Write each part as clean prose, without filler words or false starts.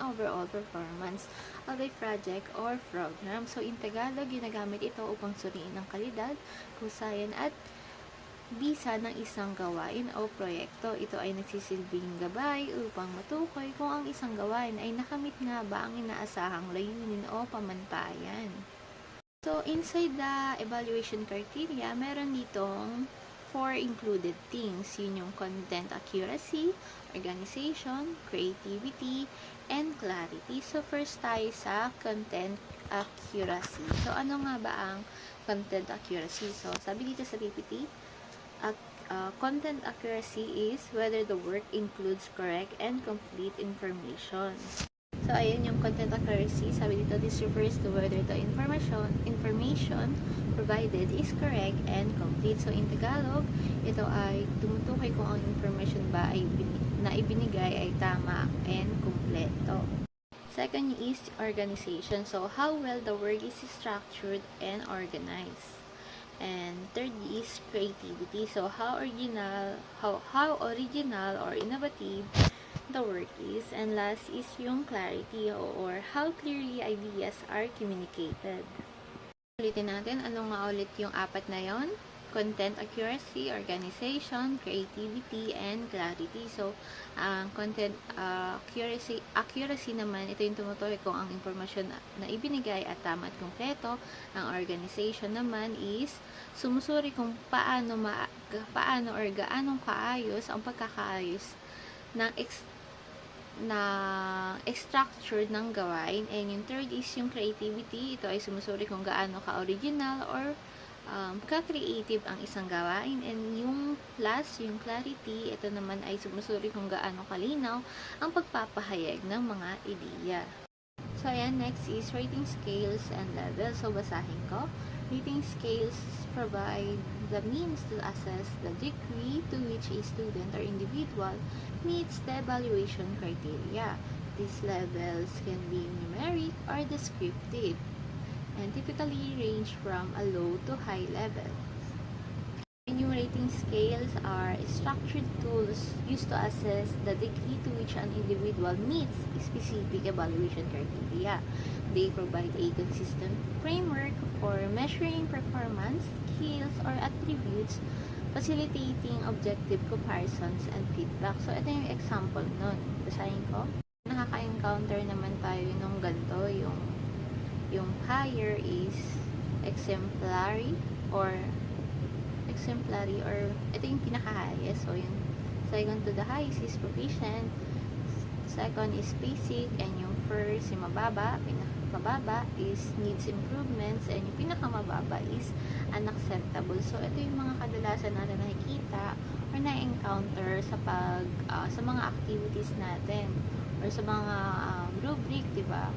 overall performance of a project or program. So, in Tagalog, ginagamit ito upang suriin ang kalidad, husayan at bisa ng isang gawain o proyekto. Ito ay nagsisilbing gabay upang matukoy kung ang isang gawain ay nakamit nga ba ang inaasahang layunin o pamantayan. So, inside the evaluation criteria, meron ditong 4 included things. Yun yung content accuracy, organization, creativity, and clarity. So, first tayo sa content accuracy. So, ano nga ba ang content accuracy? So, sabi dito sa PPT, content accuracy is whether the work includes correct and complete information. So, ayun yung content accuracy. Sabi dito, this refers to whether the information provided is correct and complete. So, in Tagalog, ito ay tumutukoy kung ang information ba ay na ibinigay ay tama and kumpleto. Second is organization. So, how well the work is structured and organized. And third is creativity. So, how original or innovative the work is. And last is yung clarity or how clearly ideas are communicated. Ulitin natin, ano nga ulit yung apat na yon? Content accuracy, organization, creativity, and clarity. So, ang content accuracy naman, ito yung tumutukoy kung ang impormasyon na ibinigay at tama at kumpleto. Ang organization naman is sumusuri kung paano or gaanong kaayos ang pagkakaayos ng structured ng gawain. And yung third is yung creativity. Ito ay sumusuri kung gaano ka-original or ka-creative ang isang gawain. And yung last, yung clarity, ito naman ay sumusuri kung gaano kalinaw ang pagpapahayag ng mga ideya. So, ayan, next is rating scales and levels. So, basahin ko. Rating scales provide the means to assess the degree to which a student or individual meets the evaluation criteria. These levels can be numeric or descriptive and typically range from a low to high level. Rating scales are structured tools used to assess the degree to which an individual meets specific evaluation criteria. They provide a consistent framework for measuring performance, skills, or attributes, facilitating objective comparisons and feedback. So, ito yung example nun. Basahin ko. Nakaka-encounter naman tayo nung ganito, yung higher is exemplary or ito yung pinaka-highest. So, yung second to the highest is proficient, second is basic, and yung first, yung pinaka-mababa is needs improvements, and yung pinaka-mababa is unacceptable. So, ito yung mga kadalasan natin nakikita or na-encounter sa mga activities natin or sa mga rubric, diba?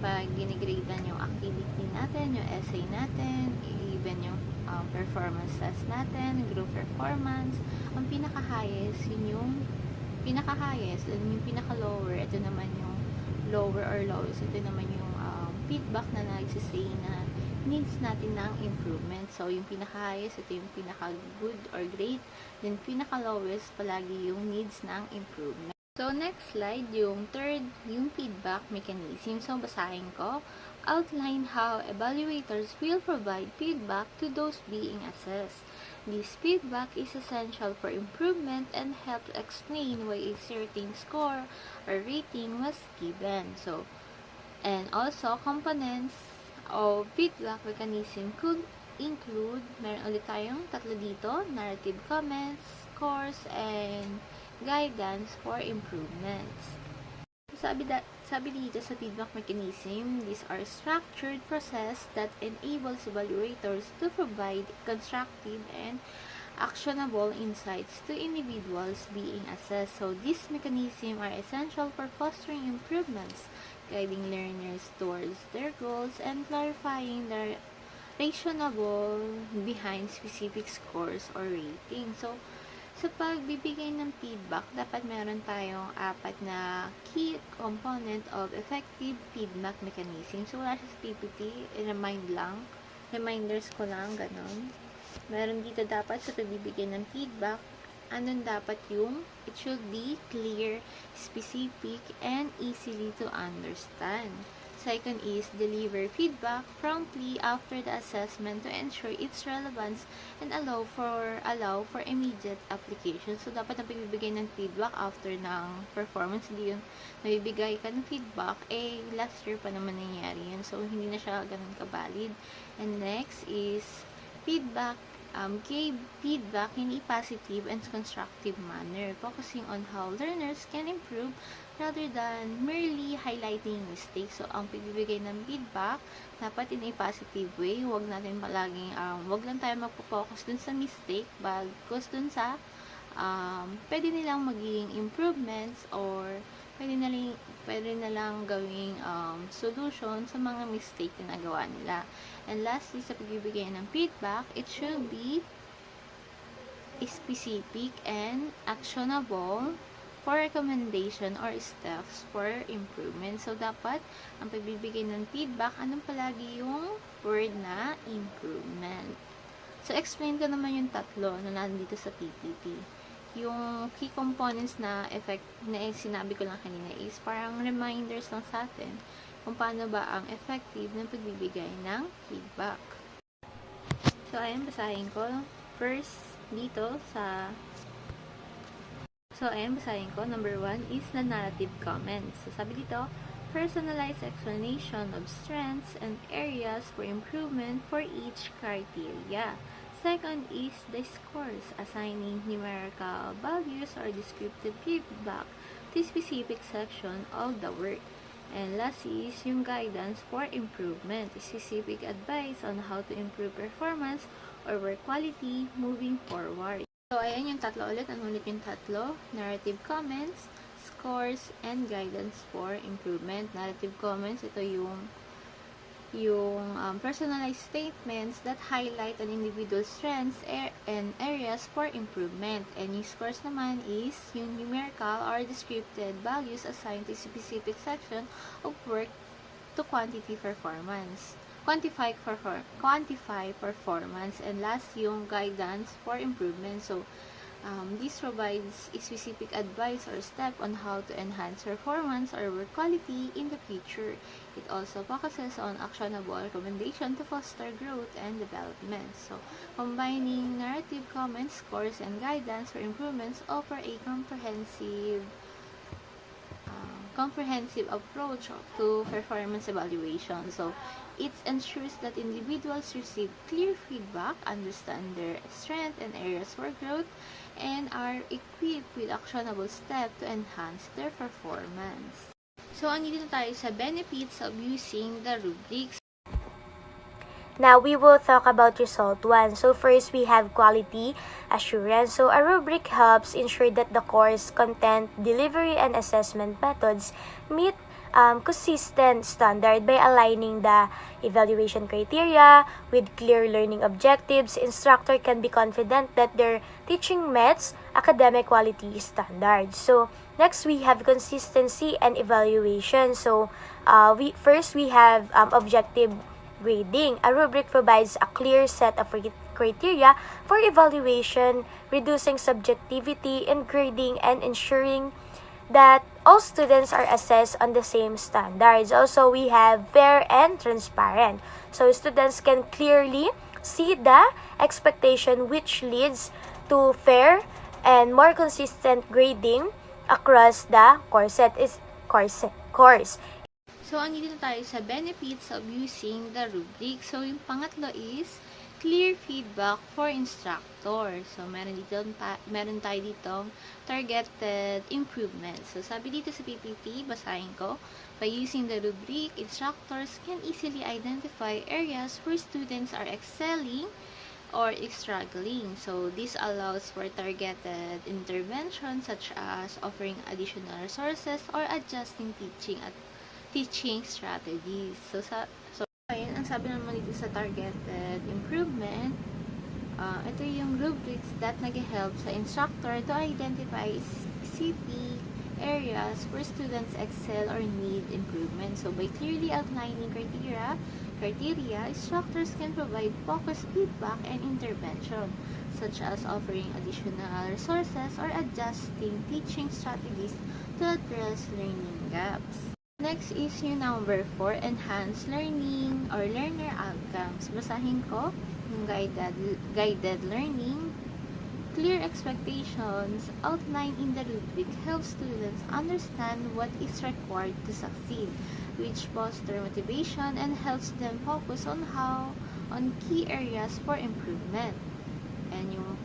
Pag ginigradean yung activity natin, yung essay natin, even yung performance test natin, group performance, ang pinaka-highest, yun yung pinaka-highest, and yung pinaka-lower, ito naman yung lower or lowest, ito naman yung feedback na nagsisay na needs natin ng improvement. So, yung pinaka-highest, ito yung pinaka-good or great, then pinaka-lowest, palagi yung needs ng improvement. So, next slide, yung third, yung feedback mechanism. So, basahin ko. Outline how evaluators will provide feedback to those being assessed. This feedback is essential for improvement and helps explain why a certain score or rating was given. So, and also, components of feedback mechanism could include, meron ulit tayong tatlo dito, narrative comments, scores, and guidance for improvements. Sabi dito sa feedback mechanism, these are structured process that enables evaluators to provide constructive and actionable insights to individuals being assessed. So, these mechanisms are essential for fostering improvements, guiding learners towards their goals, and clarifying the rationale behind specific scores or ratings. So, sa pagbibigay ng feedback, dapat meron tayong apat na key component of effective feedback mechanism. So, wala siya sa PPT, reminders ko lang, ganun. Meron dito dapat sa pagbibigay ng feedback, Anong dapat yung it should be clear, specific, and easily to understand. Second is deliver feedback promptly after the assessment to ensure its relevance and allow for immediate application. So, dapat na pagbibigay ng feedback after ng performance. Hindi yun, nabibigay ka ng feedback, last year pa naman nangyari yun. So, hindi na siya ganun ka-valid. And next is feedback gave feedback in a positive and constructive manner, focusing on how learners can improve rather than merely highlighting mistakes. So, ang pagbibigay ng feedback, dapat in a positive way. Huwag natin palaging, huwag lang tayo magpo-focus dun sa mistake, bagkus dun sa, pwede nilang maging improvements or pwede na lang gawing solution sa mga mistake na nagawa nila. And lastly, sa pagbibigay ng feedback, it should be specific and actionable for recommendation or steps for improvement. So, dapat ang pagbibigay ng feedback, anong palagi yung word na improvement. So, explain ko naman yung tatlo na nandito sa PPT. Yung key components na sinabi ko lang kanina is parang reminders lang sa atin kung paano ba ang effective ng pagbibigay ng feedback. So, ayan, basahin ko. First, dito basahin ko. Number 1 is the narrative comments. So, sabi dito, personalized explanation of strengths and areas for improvement for each criteria. Second is the scores, assigning numerical values or descriptive feedback to specific section of the work. And last is yung guidance for improvement, specific advice on how to improve performance or work quality moving forward. So, ayan yung tatlo ulit. Ano ulit yung tatlo? Narrative comments, scores, and guidance for improvement. Narrative comments, ito yung personalized statements that highlight an individual's strengths and areas for improvement. And yung scores naman is yung numerical or descriptive values assigned to specific section of work to quantify performance. And last, yung guidance for improvement. So, this provides a specific advice or step on how to enhance performance or work quality in the future. It also focuses on actionable recommendation to foster growth and development. So, combining narrative comments, scores, and guidance for improvements offer a comprehensive approach to performance evaluation. So, it ensures that individuals receive clear feedback, understand their strengths and areas for growth, and are equipped with actionable steps to enhance their performance. So, andito na tayo sa benefits of using the rubrics. Now, we will talk about result 1. So, first, we have quality assurance. So, a rubric helps ensure that the course, content, delivery, and assessment methods meet consistent standard by aligning the evaluation criteria with clear learning objectives. Instructor can be confident that their teaching meets academic quality standards. So, next, we have consistency and evaluation. So, we have objective grading. A rubric provides a clear set of criteria for evaluation, reducing subjectivity in grading and ensuring that all students are assessed on the same standards. Also, we have fair and transparent. So, students can clearly see the expectation, which leads to fair and more consistent grading across the course. So, andito na tayo sa benefits of using the rubric. So, yung pangatlo is clear feedback for instructor. So, meron tayo ditong targeted improvement. So, sabi dito sa PPT, basahin ko, by using the rubric, instructors can easily identify areas where students are excelling or struggling. So, this allows for targeted intervention such as offering additional resources or adjusting teaching strategies. So, ayun, ang sabi naman dito sa targeted improvement, ito yung rubrics that nag-help sa instructor to identify specific areas where students excel or need improvement. So by clearly outlining criteria, instructors can provide focused feedback and intervention, such as offering additional resources or adjusting teaching strategies to address learning gaps. Next is yung number 4, enhanced learning or learner outcomes. Basahin ko yung guided learning. Clear expectations outlined in the rubric helps students understand what is required to succeed, which foster motivation and helps them focus on key areas for improvement. And yung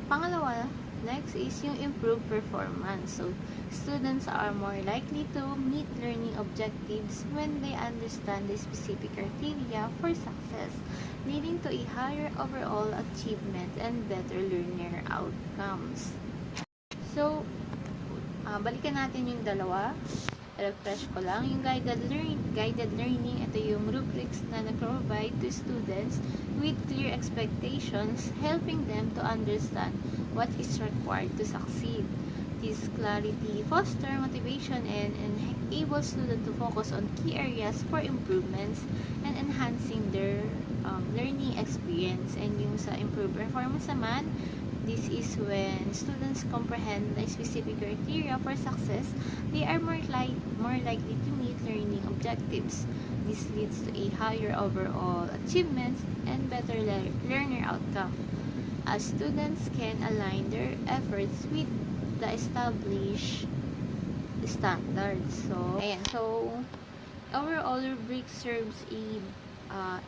pangalawa, next is yung improved performance. So, students are more likely to meet learning objectives when they understand the specific criteria for success, leading to a higher overall achievement and better learner outcomes. So, balikan natin yung dalawa. Refresh ko lang. Yung guided learning, ito yung rubrics na nag-provide to students with clear expectations, helping them to understand what is required to succeed. This clarity foster motivation and enable students to focus on key areas for improvements and enhancing their learning experience. And yung sa improved performance naman, this is when students comprehend the specific criteria for success, they are more likely to meet learning objectives. This leads to a higher overall achievements and better learner outcome, as students can align their efforts with the established standards. So, ayan. So, overall rubric serves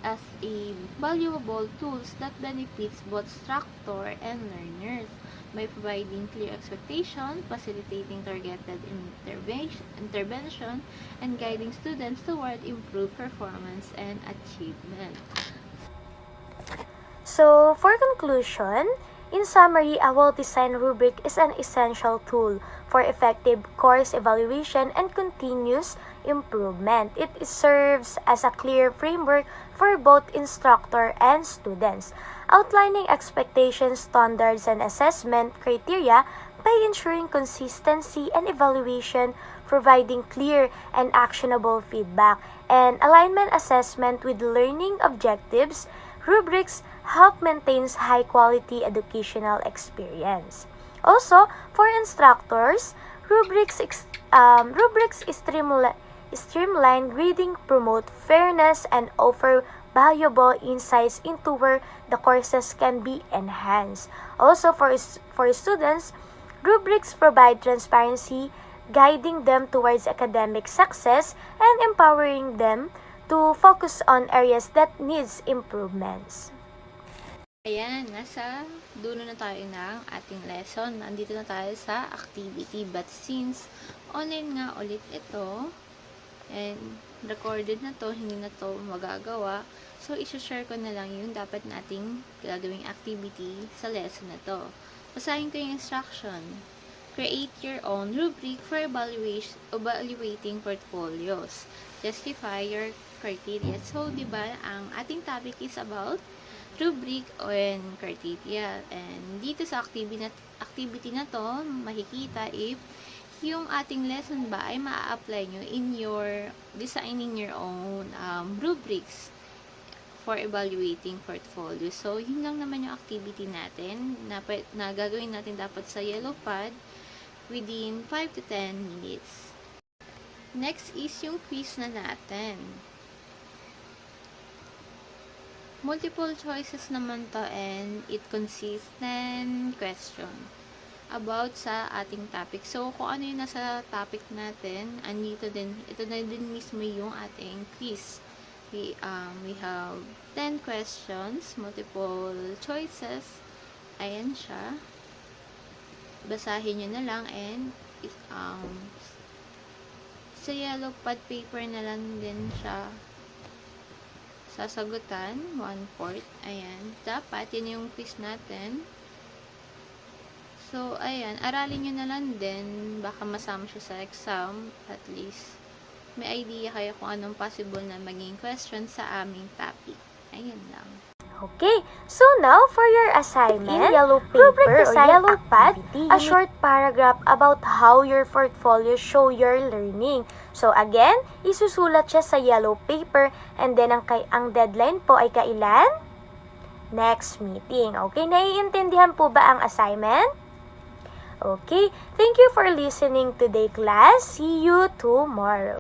as a valuable tools that benefits both instructor and learners by providing clear expectation, facilitating targeted intervention, and guiding students toward improved performance and achievement. So, for conclusion, in summary, a well-designed rubric is an essential tool for effective course evaluation and continuous improvement. It serves as a clear framework for both instructor and students, outlining expectations, standards, and assessment criteria by ensuring consistency and evaluation, providing clear and actionable feedback, and alignment assessment with learning objectives. Rubrics help maintain high-quality educational experience. Also, for instructors, rubrics streamline grading, promote fairness, and offer valuable insights into where the courses can be enhanced. Also, for students, rubrics provide transparency, guiding them towards academic success and empowering them to focus on areas that needs improvements. Ayan, nasa dulo na tayo ng ating lesson. Nandito na tayo sa activity. But since online nga ulit ito, and recorded na to, hindi na to magagawa, so isi-share ko na lang yung dapat nating gagawing activity sa lesson na to. Basahin ko yung instruction. Create your own rubric for evaluating portfolios. Justify your criteria. So, di ba, ang ating topic is about rubric and criteria. And dito sa activity na to, makikita if yung ating lesson ba ay maa-apply nyo in your designing your own rubrics for evaluating portfolio. So, yun lang naman yung activity natin na gagawin natin dapat sa yellow pad within 5 to 10 minutes. Next is yung quiz na natin. Multiple choices naman to, and it consists 10 question about sa ating topic. So, kung ano yung nasa topic natin, ito na din mismo yung ating quiz. We have 10 questions, multiple choices. Ayan siya. Basahin nyo na lang, and sa yellow pad paper na lang din siya sasagutan, 1/4. Ayan. Dapat, yun yung quiz natin. So, ayan. Aralin nyo na lang din. Baka masama siya sa exam. At least, may idea kayo kung anong possible na maging question sa aming topic. Ayan lang. Okay, so now for your assignment, in yellow paper or yellow pad, a short paragraph about how your portfolio show your learning. So again, isusulat siya sa yellow paper and then ang deadline po ay kailan? Next meeting. Okay, naiintindihan po ba ang assignment? Okay, thank you for listening today, class. See you tomorrow.